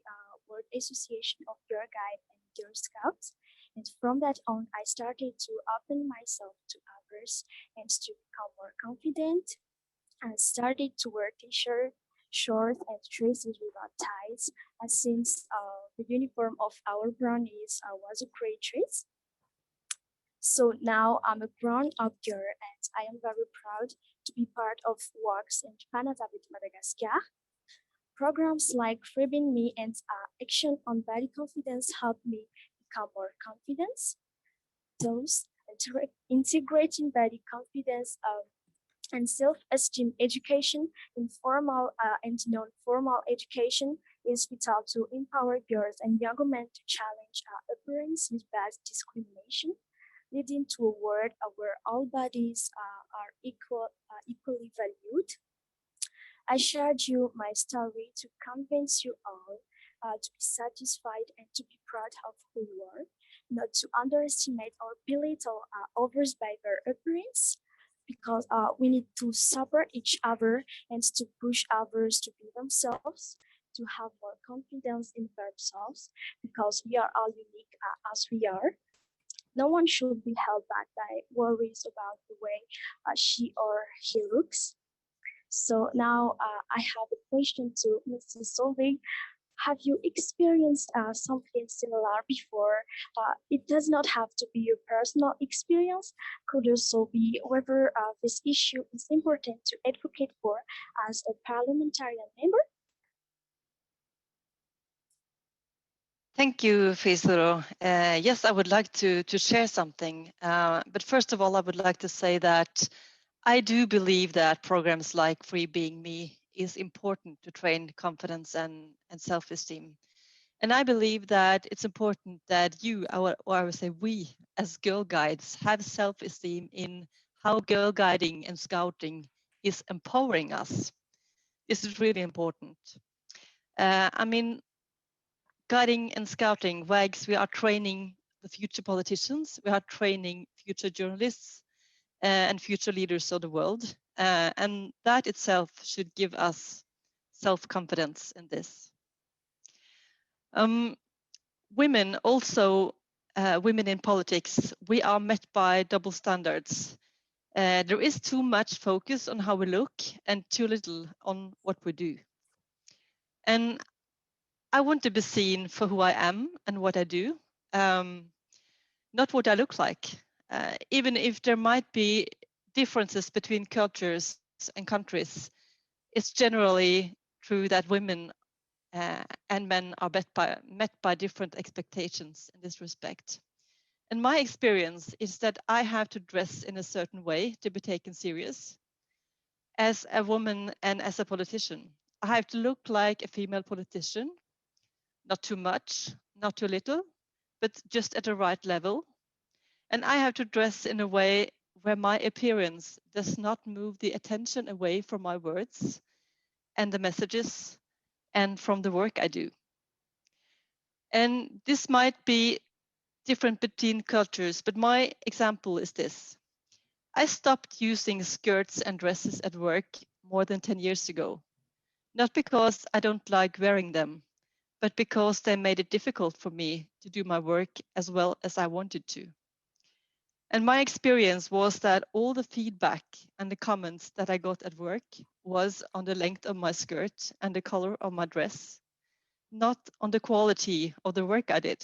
World Association of Girl Guide and Girl Scouts. And from that on, I started to open myself to others and to become more confident and started to wear t-shirt, shorts, and dresses without ties. Since the uniform of our brownies was a gray dress. So now I'm a grown-up girl and I am very proud to be part of Works in Canada with Madagascar. Programs like Freebing Me and Action on Body Confidence help me become more confident. Those integrating body confidence and self-esteem education in formal and non-formal education is vital to empower girls and younger men to challenge appearance-based discrimination, leading to a world where all bodies are equally valued. I shared you my story to convince you all to be satisfied and to be proud of who you are, not to underestimate or belittle others by their appearance, because we need to support each other and to push others to be themselves, to have more confidence in themselves, because we are all unique as we are. No one should be held back by worries about the way she or he looks. So now I have a question to Mrs. Solveig. Have you experienced something similar before? It does not have to be a personal experience, could also be whether this issue is important to advocate for as a parliamentarian member. Thank you, Fizuro. Yes, I would like to share something. But first of all, I would like to say that I do believe that programs like Free Being Me is important to train confidence and self-esteem. And I believe that it's important that you, or I would say we, as girl guides, have self-esteem in how girl guiding and scouting is empowering us. This is really important. I mean, guiding and scouting, WAGs, we are training the future politicians, we are training future journalists and future leaders of the world. And that itself should give us self-confidence in this. Women also, women in politics, we are met by double standards. There is too much focus on how we look and too little on what we do. And I want to be seen for who I am and what I do, not what I look like. Even if there might be differences between cultures and countries, it's generally true that women and men are met by different expectations in this respect. And my experience is that I have to dress in a certain way to be taken serious. As a woman and as a politician, I have to look like a female politician, not too much, not too little, but just at the right level. And I have to dress in a way where my appearance does not move the attention away from my words and the messages and from the work I do. And this might be different between cultures, but my example is this. I stopped using skirts and dresses at work more than 10 years ago, not because I don't like wearing them, but because they made it difficult for me to do my work as well as I wanted to. And my experience was that all the feedback and the comments that I got at work was on the length of my skirt and the color of my dress, not on the quality of the work I did.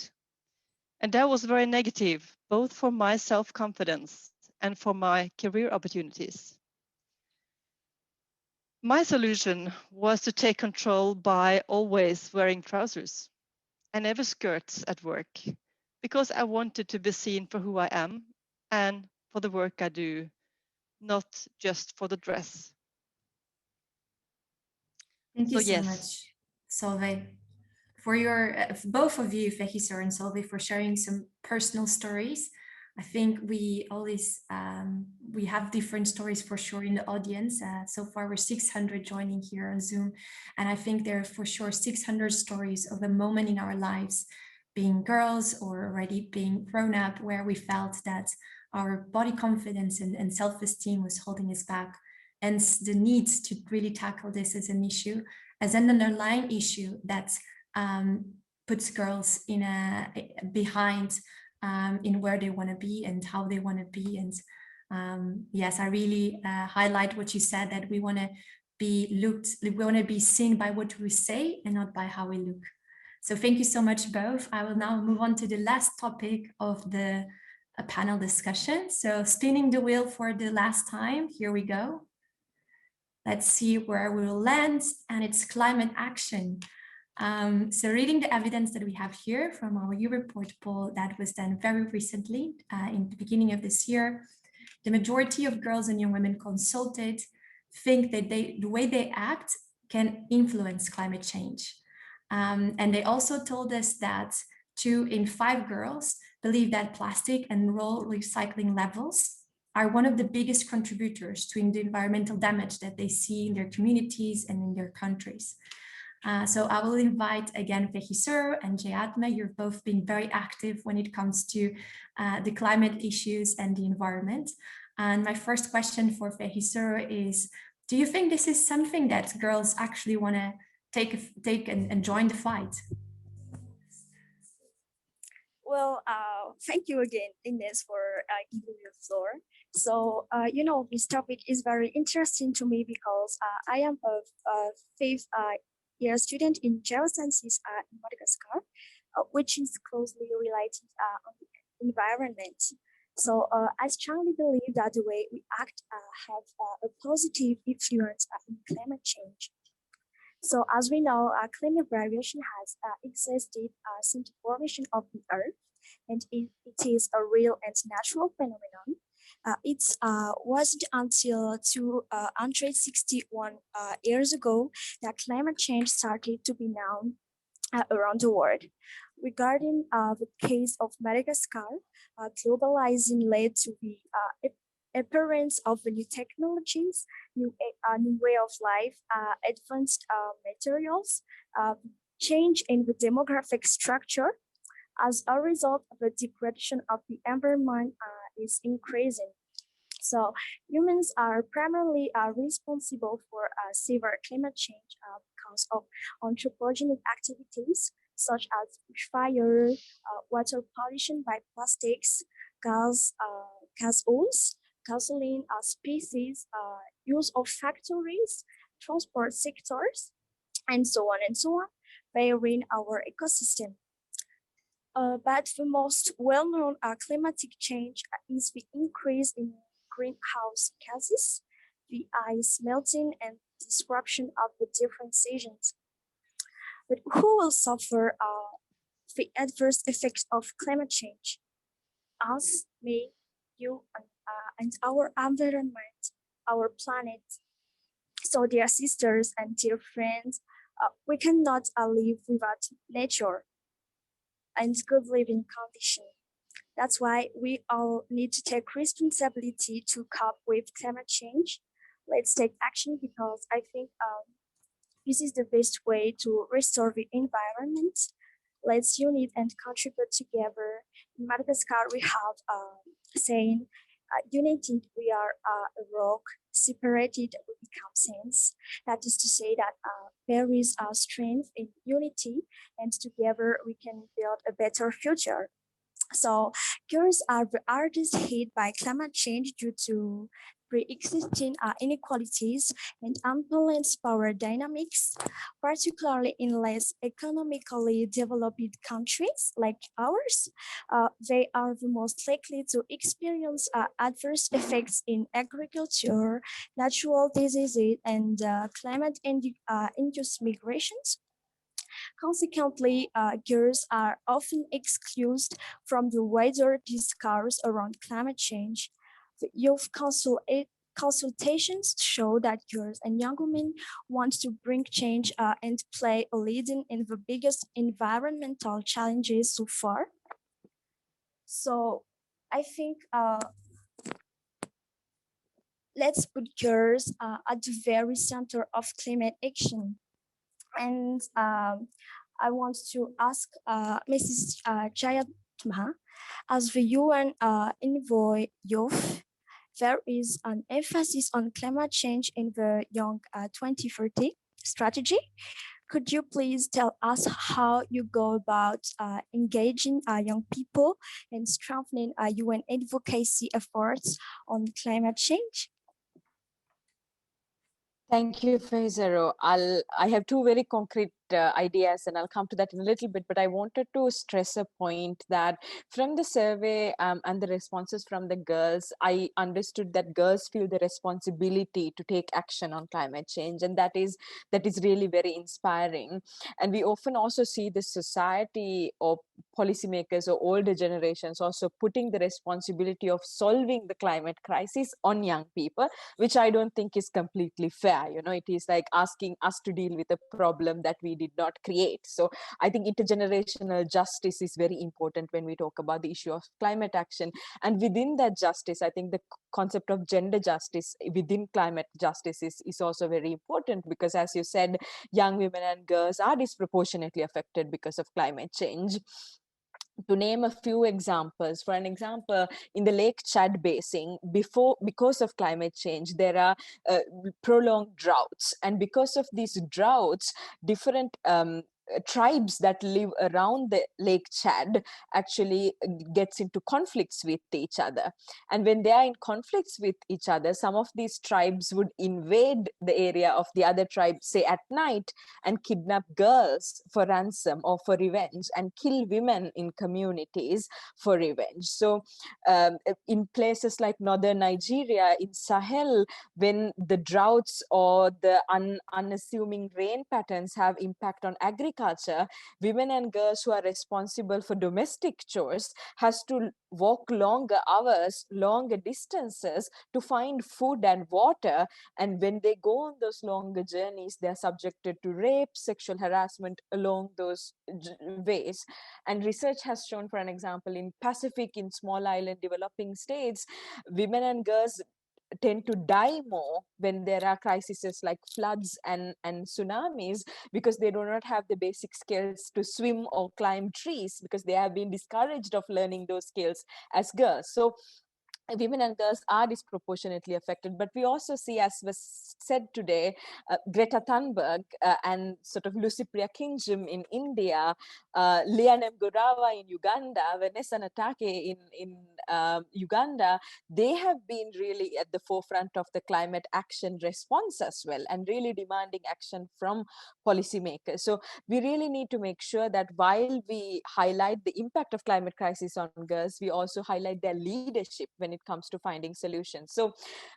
And that was very negative, both for my self-confidence and for my career opportunities. My solution was to take control by always wearing trousers and never skirts at work, because I wanted to be seen for who I am and for the work I do, not just for the dress. Thank you So so yes. much, Solveig, for your both of you, Fehisor and Solveig, for sharing some personal stories. I think we always we have different stories for sure in the audience. So far, we're 600 joining here on Zoom, and I think there are for sure 600 stories of a moment in our lives being girls or already being grown up, where we felt that our body confidence and self-esteem was holding us back. And the need to really tackle this as an issue, as an underlying issue that puts girls in behind in where they want to be and how they want to be. And yes, I really highlight what you said, that we want to be seen by what we say and not by how we look. So thank you so much both. I will now move on to the last topic of the panel discussion. So spinning the wheel for the last time, here we go. Let's see where we will land, and it's climate action. So reading the evidence that we have here from our U-Report poll that was done very recently in the beginning of this year, the majority of girls and young women consulted think that the way they act can influence climate change. And they also told us that 2 in 5 girls believe that plastic and raw recycling levels are one of the biggest contributors to the environmental damage that they see in their communities and in their countries. So I will invite again Fehisur and Jayatma. You've both been very active when it comes to the climate issues and the environment. And my first question for Fehisur is, do you think this is something that girls actually want to take and join the fight? Well, thank you again, Ines, for giving me the floor. So, you know, this topic is very interesting to me because I am a fifth year student in geosciences in Madagascar, which is closely related on the environment. So I strongly believe that the way we act have a positive influence in climate change. So as we know, climate variation has existed since the formation of the Earth, and it is a real and natural phenomenon. It wasn't until 261 years ago that climate change started to be known around the world. Regarding the case of Madagascar, globalizing led to the appearance of the new technologies, new way of life, advanced materials, change in the demographic structure. As a result, the degradation of the environment is increasing. So humans are primarily responsible for severe climate change because of anthropogenic activities such as bushfire, water pollution by plastics, gas oils, gasoline species, use of factories, transport sectors, and so on and so on, varying our ecosystem. But the most well-known climatic change is the increase in greenhouse gases, the ice melting, and disruption of the different seasons. But who will suffer the adverse effects of climate change? Us, me, you, and our environment, our planet. So dear sisters and dear friends, we cannot live without nature and good living condition. That's why we all need to take responsibility to cope with climate change. Let's take action because I think this is the best way to restore the environment. Let's unite and contribute together. In Madagascar, we have saying, united we are a rock, separated we become saints. That is to say that there is strength in unity, and together we can build a better future. So girls are the hardest hit by climate change due to pre-existing inequalities and unbalanced power dynamics, particularly in less economically developed countries like ours. They are the most likely to experience adverse effects in agriculture, natural diseases, and climate-induced migrations. Consequently, girls are often excluded from the wider discourse around climate change. The youth consultations show that girls and young women want to bring change and play a leading in the biggest environmental challenges so far. So I think let's put girls at the very center of climate action. And I want to ask Mrs. Jayatma, as the UN Envoy Youth, there is an emphasis on climate change in the Young 2030 strategy. Could you please tell us how you go about engaging young people and strengthening UN advocacy efforts on climate change? Thank you, Faizaro. I have two very concrete ideas, and I'll come to that in a little bit, but I wanted to stress a point that from the survey and the responses from the girls, I understood that girls feel the responsibility to take action on climate change, and that is really very inspiring. And we often also see the society or policymakers or older generations also putting the responsibility of solving the climate crisis on young people, which I don't think is completely fair. You know, it is like asking us to deal with a problem that we did not create. So I think intergenerational justice is very important when we talk about the issue of climate action. And within that justice, I think the concept of gender justice within climate justice is also very important, because as you said, young women and girls are disproportionately affected because of climate change. To name a few examples, for an example, in the Lake Chad basin, because of climate change, there are prolonged droughts. And because of these droughts, different tribes that live around the Lake Chad actually gets into conflicts with each other. And when they are in conflicts with each other, some of these tribes would invade the area of the other tribe, say at night, and kidnap girls for ransom or for revenge, and kill women in communities for revenge. So in places like northern Nigeria, in Sahel, when the droughts or the unassuming rain patterns have impact on agriculture, women and girls who are responsible for domestic chores has to walk longer hours, longer distances to find food and water. And when they go on those longer journeys, they're subjected to rape, sexual harassment along those ways. And research has shown, for an example, in Pacific, in small island developing states, women and girls tend to die more when there are crises like floods and tsunamis, because they do not have the basic skills to swim or climb trees, because they have been discouraged of learning those skills as girls. So women and girls are disproportionately affected. But we also see, as was said today, Greta Thunberg and sort of Lucy Priya Kingjum in India, Lianem Gorawa in Uganda, Vanessa Natake in Uganda, they have been really at the forefront of the climate action response as well, and really demanding action from policymakers. So we really need to make sure that while we highlight the impact of climate crisis on girls, we also highlight their leadership when it comes to finding solutions. So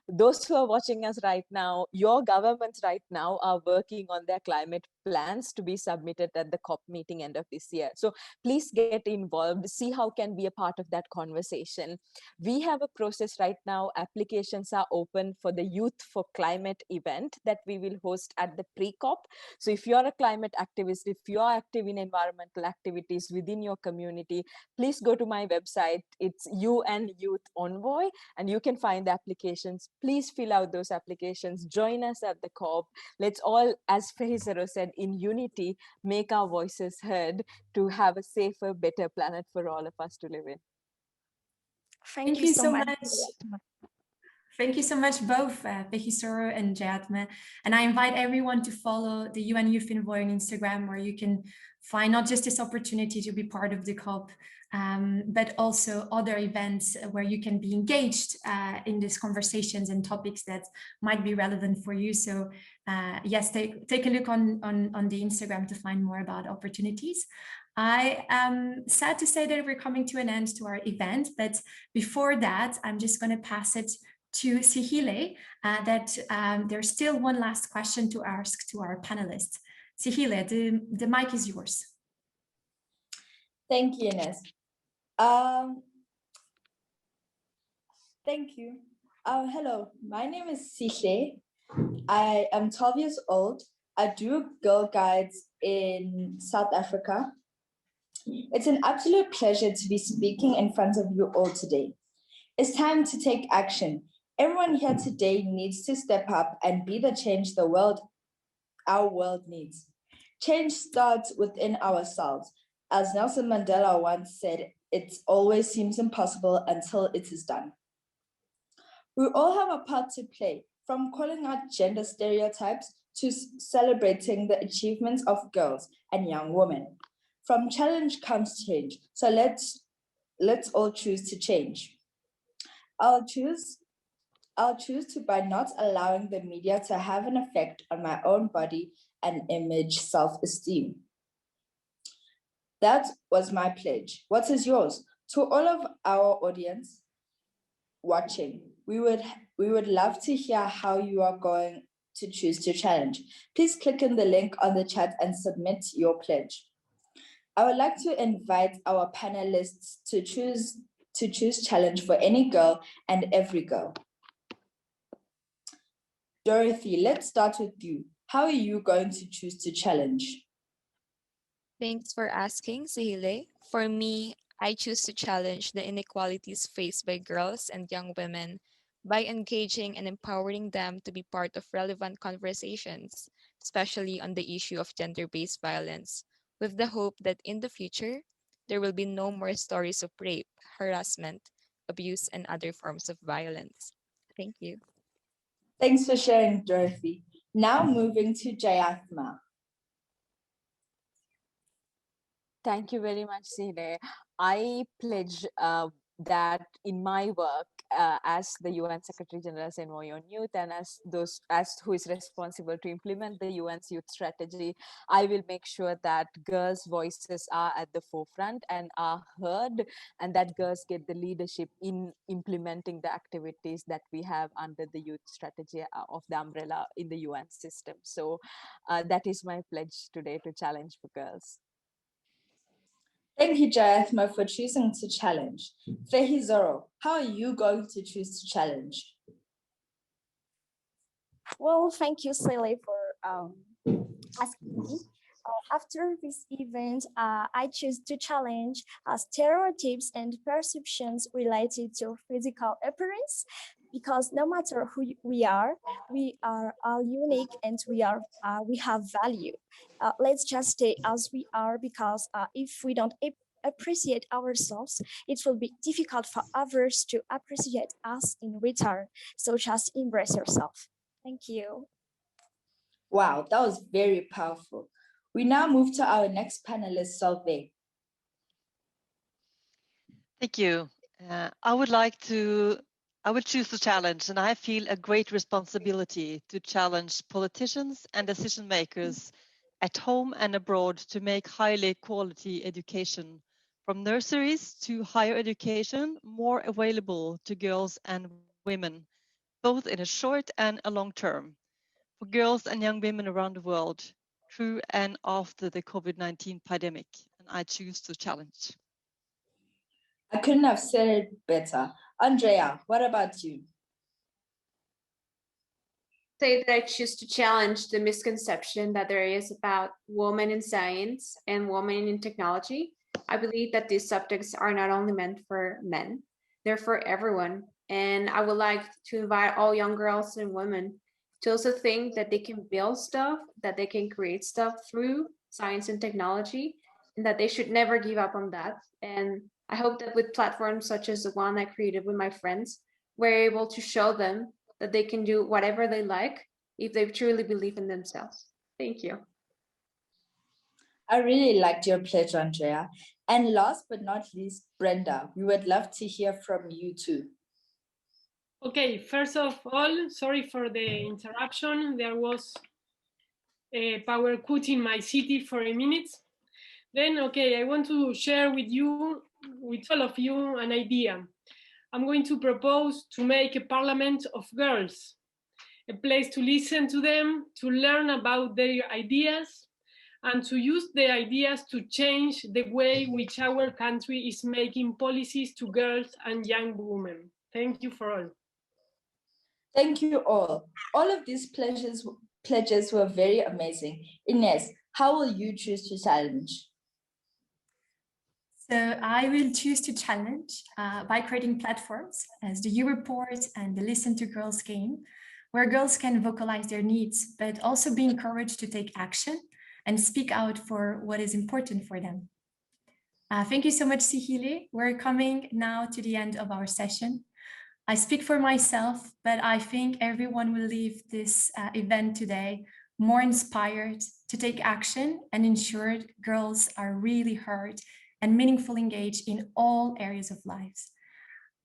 those who are watching us right now, your governments right now are working on their climate plans to be submitted at the COP meeting end of this year. So please get involved, see how can be a part of that conversation. We have a process right now. Applications are open for the Youth for Climate event that we will host at the pre-COP. So if you're a climate activist, if you're active in environmental activities within your community, please go to my website. It's UN Youth Envoy, and you can find the applications. Please fill out those applications. Join us at the COP. Let's all, as Fahizaro said, in unity, make our voices heard to have a safer, better planet for all of us to live in. Thank you so much. Thank you so much, both Fahizaro and Jayatma. And I invite everyone to follow the UN Youth Envoy on Instagram, where you can find not just this opportunity to be part of the COP, but also other events where you can be engaged in these conversations and topics that might be relevant for you. So yes, take a look on the Instagram to find more about opportunities. I am sad to say that we're coming to an end to our event, but before that, I'm just going to pass it to Sihile, that there's still one last question to ask to our panelists. Sihile, the mic is yours. Thank you, Ines. Thank you. Hello, my name is Sihile. I am 12 years old. I do Girl Guides in South Africa. It's an absolute pleasure to be speaking in front of you all today. It's time to take action. Everyone here today needs to step up and be the change our world needs. Change starts within ourselves. As Nelson Mandela once said, it always seems impossible until it is done. We all have a part to play, from calling out gender stereotypes to celebrating the achievements of girls and young women. From challenge comes change, so let's all choose to change. I'll choose to by not allowing the media to have an effect on my own body and image self-esteem. That was my pledge. What is yours? To all of our audience watching, we would love to hear how you are going to choose to challenge. Please click in the link on the chat and submit your pledge. I would like to invite our panelists to choose challenge for any girl and every girl. Dorothy, let's start with you. How are you going to choose to challenge? Thanks for asking, Sihile. For me, I choose to challenge the inequalities faced by girls and young women by engaging and empowering them to be part of relevant conversations, especially on the issue of gender-based violence, with the hope that in the future, there will be no more stories of rape, harassment, abuse, and other forms of violence. Thank you. Thanks for sharing, Dorothy. Now moving to Jayathma. Thank you very much, Sine. I pledge that in my work as the UN Secretary General's Envoy on Youth and as who is responsible to implement the UN's youth strategy, I will make sure that girls' voices are at the forefront and are heard, and that girls get the leadership in implementing the activities that we have under the youth strategy of the umbrella in the UN system. So that is my pledge today, to challenge for girls. Thank you, Jayathma, for choosing to challenge. Fehizoro, how are you going to choose to challenge? Well, thank you, Sele, for asking me. After this event, I choose to challenge stereotypes and perceptions related to physical appearance, because no matter who we are all unique and we have value. Let's just stay as we are, because if we don't appreciate ourselves, it will be difficult for others to appreciate us in return. So just embrace yourself. Thank you. Wow, that was very powerful. We now move to our next panelist, Solveig. Thank you. I would choose to challenge, and I feel a great responsibility to challenge politicians and decision makers at home and abroad to make highly quality education from nurseries to higher education more available to girls and women, both in a short and a long term, for girls and young women around the world, through and after the COVID-19 pandemic. And I choose to challenge. I couldn't have said it better. Andrea, what about you? Say that I choose to challenge the misconception that there is about women in science and women in technology. I believe that these subjects are not only meant for men, they're for everyone. And I would like to invite all young girls and women to also think that they can build stuff, that they can create stuff through science and technology, and that they should never give up on that. And I hope that with platforms such as the one I created with my friends, we're able to show them that they can do whatever they like if they truly believe in themselves. Thank you. I really liked your pledge, Andrea. And last but not least, Brenda, we would love to hear from you too. Okay, first of all, sorry for the interruption. There was a power cut in my city for a minute. Then, okay, I want to share with you, with all of you, an idea. I'm going to propose to make a parliament of girls, a place to listen to them, to learn about their ideas, and to use the ideas to change the way which our country is making policies to girls and young women. Thank you for all. Thank you all. All of these pledges were very amazing. Ines, how will you choose to challenge? So I will choose to challenge by creating platforms as the U Report and the Listen to Girls game, where girls can vocalize their needs, but also be encouraged to take action and speak out for what is important for them. Thank you so much, Sihile. We're coming now to the end of our session. I speak for myself, but I think everyone will leave this event today more inspired to take action and ensure girls are really heard and meaningfully engaged in all areas of lives.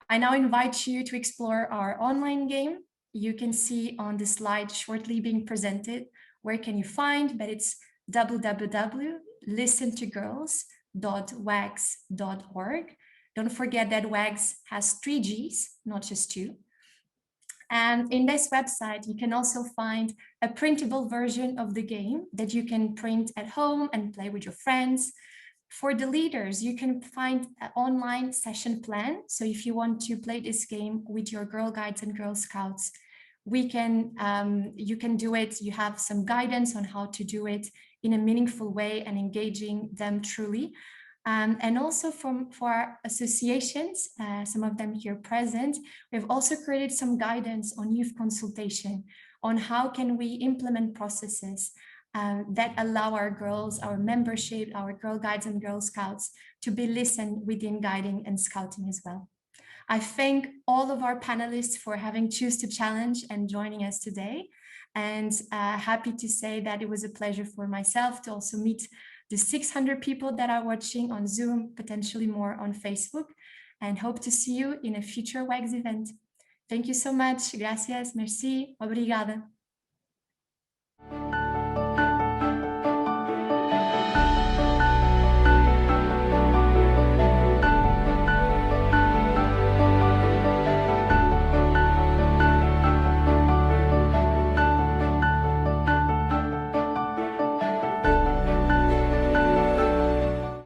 I now invite you to explore our online game. You can see on the slide shortly being presented, where can you find, but it's www.listentogirls.wags.org. Don't forget that WAGS has 3 Gs, not just 2. And in this website, you can also find a printable version of the game that you can print at home and play with your friends. For the leaders, you can find an online session plan. So if you want to play this game with your Girl Guides and Girl Scouts, you can do it. You have some guidance on how to do it in a meaningful way and engaging them truly. And also for our associations, some of them here present, we've also created some guidance on youth consultation, on how can we implement processes that allow our girls, our membership, our Girl Guides and Girl Scouts to be listened within guiding and scouting as well. I thank all of our panelists for having choose to challenge and joining us today. And happy to say that it was a pleasure for myself to also meet the 600 people that are watching on Zoom, potentially more on Facebook, and hope to see you in a future WAGS event. Thank you so much. Gracias. Merci. Obrigada.